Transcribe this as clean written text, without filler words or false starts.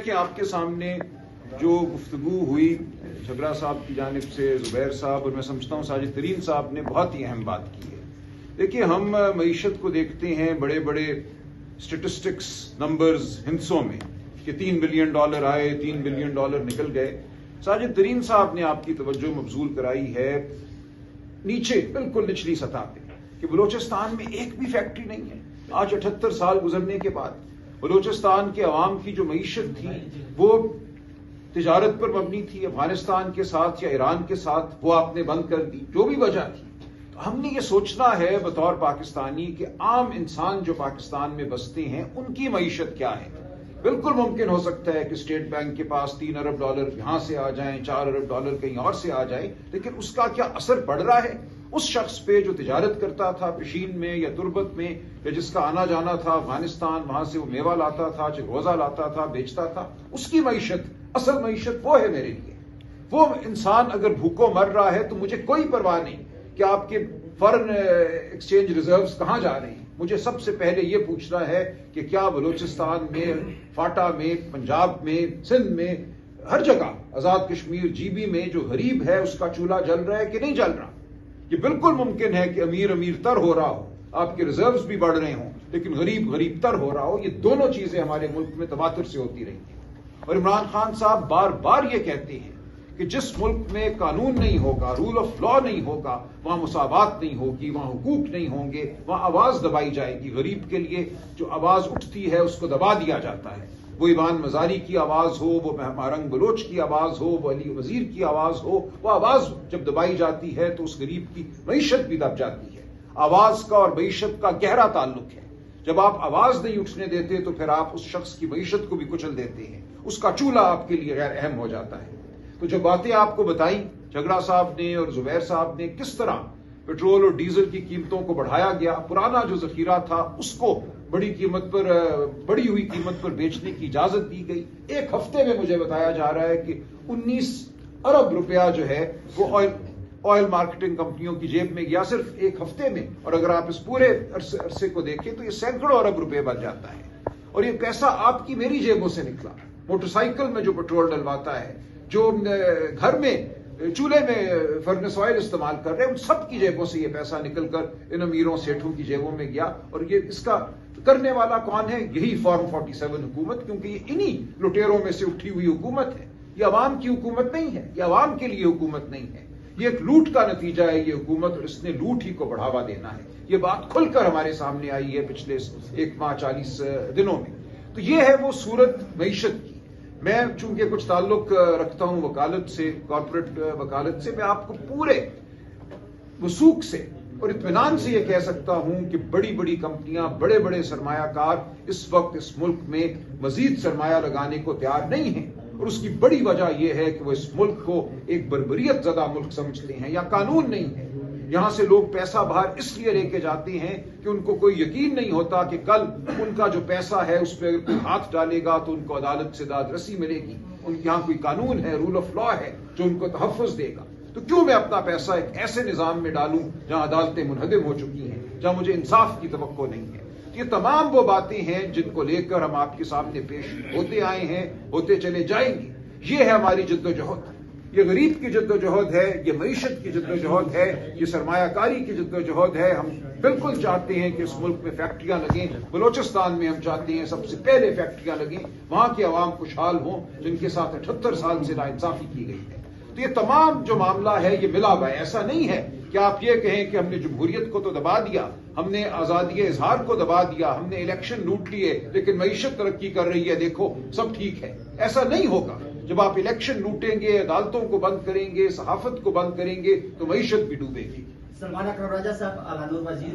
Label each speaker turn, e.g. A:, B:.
A: کہ آپ کے سامنے جو گفتگو ہوئی جھگڑا صاحب کی جانب سے، زبیر صاحب اور میں سمجھتا ہوں ساجد ترین صاحب نے بہت ہی اہم بات کی ہے۔ دیکھیے، ہم معیشت کو دیکھتے ہیں بڑے بڑے اسٹیٹسٹکس نمبرز ہندسوں میں کہ $3 بلین آئے، $3 بلین نکل گئے۔ ساجد ترین صاحب نے آپ کی توجہ مبذول کرائی ہے نیچے، بالکل نچلی سطح پہ، کہ بلوچستان میں ایک بھی فیکٹری نہیں ہے۔ آج 78 سال گزرنے کے بعد بلوچستان کے عوام کی جو معیشت تھی وہ تجارت پر مبنی تھی، افغانستان کے ساتھ یا ایران کے ساتھ، وہ آپ نے بند کر دی، جو بھی وجہ تھی۔ تو ہم نے یہ سوچنا ہے بطور پاکستانی کہ عام انسان جو پاکستان میں بستے ہیں ان کی معیشت کیا ہے۔ بالکل ممکن ہو سکتا ہے کہ اسٹیٹ بینک کے پاس $3 ارب یہاں سے آ جائیں، $4 ارب کہیں اور سے آ جائیں، لیکن اس کا کیا اثر پڑ رہا ہے اس شخص پہ جو تجارت کرتا تھا پشین میں یا تربت میں، یا جس کا آنا جانا تھا افغانستان، وہاں سے وہ میوہ لاتا تھا، چگوزہ لاتا تھا، بیچتا تھا، اس کی معیشت، اصل معیشت وہ ہے میرے لیے۔ وہ انسان اگر بھوکوں مر رہا ہے تو مجھے کوئی پرواہ نہیں کہ آپ کے فارن ایکسچینج ریزروز کہاں جا رہے ہیں۔ مجھے سب سے پہلے یہ پوچھنا ہے کہ کیا بلوچستان میں، فاٹا میں، پنجاب میں، سندھ میں، ہر جگہ، آزاد کشمیر جی بی میں جو غریب ہے اس کا چولہا جل رہا ہے کہ نہیں جل رہا۔ یہ بالکل ممکن ہے کہ امیر تر ہو رہا ہو، آپ کے ریزروز بھی بڑھ رہے ہوں، لیکن غریب تر ہو رہا ہو۔ یہ دونوں چیزیں ہمارے ملک میں تواتر سے ہوتی رہی ہیں۔ اور عمران خان صاحب بار بار یہ کہتے ہیں کہ جس ملک میں قانون نہیں ہوگا، رول آف لا نہیں ہوگا، وہاں مساوات نہیں ہوگی، وہاں حقوق نہیں ہوں گے، وہاں آواز دبائی جائے گی۔ غریب کے لیے جو آواز اٹھتی ہے اس کو دبا دیا جاتا ہے۔ وہ ایوان مزاری کی آواز ہو، وہ مہمارنگ بلوچ کی آواز ہو، وہ علی وزیر کی آواز ہو، وہ آواز جب دبائی جاتی ہے تو اس غریب کی معیشت بھی دب جاتی ہے۔ آواز کا اور معیشت کا گہرا تعلق ہے۔ جب آپ آواز نہیں اٹھنے دیتے تو پھر آپ اس شخص کی معیشت کو بھی کچل دیتے ہیں، اس کا چولہا آپ کے لیے غیر اہم ہو جاتا ہے۔ تو جو باتیں آپ کو بتائی جھگڑا صاحب نے اور زبیر صاحب نے، کس طرح پیٹرول اور ڈیزل کی قیمتوں کو بڑھایا گیا، پرانا جو ذخیرہ تھا اس کو بڑی ہوئی قیمت پر بیچنے کی اجازت دی گئی۔ ایک ہفتے میں مجھے بتایا جا رہا ہے کہ 19 ارب روپیہ جو ہے وہ آئل مارکیٹنگ کمپنیوں کی جیب میں گیا صرف ایک ہفتے میں، اور اگر آپ اس پورے عرصے کو دیکھیں تو یہ سینکڑوں ارب روپے بن جاتا ہے۔ اور یہ پیسہ آپ کی میری جیبوں سے نکلا۔ موٹر سائیکل میں جو پیٹرول ڈلواتا ہے، جو گھر میں چولہے میں فرنس آئل استعمال کر رہے ہیں، ان سب کی جیبوں سے یہ پیسہ نکل کر ان امیروں سیٹھوں کی جیبوں میں گیا۔ اور یہ اس کا کرنے والا کون ہے؟ یہی فارم 47 حکومت، کیونکہ یہ انہی لٹیروں میں سے اٹھی ہوئی حکومت ہے۔ یہ عوام کی حکومت نہیں ہے، یہ عوام کے لیے حکومت نہیں ہے، یہ ایک لوٹ کا نتیجہ ہے یہ حکومت، اور اس نے لوٹ ہی کو بڑھاوا دینا ہے۔ یہ بات کھل کر ہمارے سامنے آئی ہے پچھلے 1 ماہ 40 دنوں میں۔ تو یہ ہے وہ صورت معیشت کی۔ میں چونکہ کچھ تعلق رکھتا ہوں وکالت سے، کارپوریٹ وکالت سے، میں آپ کو پورے وثوق سے اور اطمینان سے یہ کہہ سکتا ہوں کہ بڑی بڑی کمپنیاں، بڑے بڑے سرمایہ کار اس وقت اس ملک میں مزید سرمایہ لگانے کو تیار نہیں ہیں، اور اس کی بڑی وجہ یہ ہے کہ وہ اس ملک کو ایک بربریت زدہ ملک سمجھتے ہیں، یا قانون نہیں ہے۔ یہاں سے لوگ پیسہ باہر اس لیے لے کے جاتے ہیں کہ ان کو کوئی یقین نہیں ہوتا کہ کل ان کا جو پیسہ ہے اس پہ اگر کوئی ہاتھ ڈالے گا تو ان کو عدالت سے داد رسی ملے گی۔ ان کے یہاں کوئی قانون ہے، رول آف لا ہے جو ان کو تحفظ دے گا۔ تو کیوں میں اپنا پیسہ ایک ایسے نظام میں ڈالوں جہاں عدالتیں منہدم ہو چکی ہیں، جہاں مجھے انصاف کی توقع نہیں ہے۔ یہ تمام وہ باتیں ہیں جن کو لے کر ہم آپ کے سامنے پیش ہوتے آئے ہیں، ہوتے چلے جائیں گے۔ یہ ہے ہماری جدوجہد، یہ غریب کی جدوجہد ہے، یہ معیشت کی جدوجہد ہے، یہ سرمایہ کاری کی جدوجہد ہے۔ ہم بالکل چاہتے ہیں کہ اس ملک میں فیکٹریاں لگیں، بلوچستان میں ہم چاہتے ہیں سب سے پہلے فیکٹریاں لگیں، وہاں کے عوام خوشحال ہوں جن کے ساتھ 78 سال سے ناانصافی کی گئی ہے۔ تو یہ تمام جو معاملہ ہے یہ ملا ہوا ہے۔ ایسا نہیں ہے کہ آپ یہ کہیں کہ ہم نے جمہوریت کو تو دبا دیا، ہم نے آزادی اظہار کو دبا دیا، ہم نے الیکشن لوٹ لیے، لیکن معیشت ترقی کر رہی ہے، دیکھو سب ٹھیک ہے۔ ایسا نہیں ہوگا۔ جب آپ الیکشن لوٹیں گے، عدالتوں کو بند کریں گے، صحافت کو بند کریں گے تو معیشت بھی ڈوبے گی۔
B: سلمان اکرم راجہ صاحب، اعلیٰ وزیر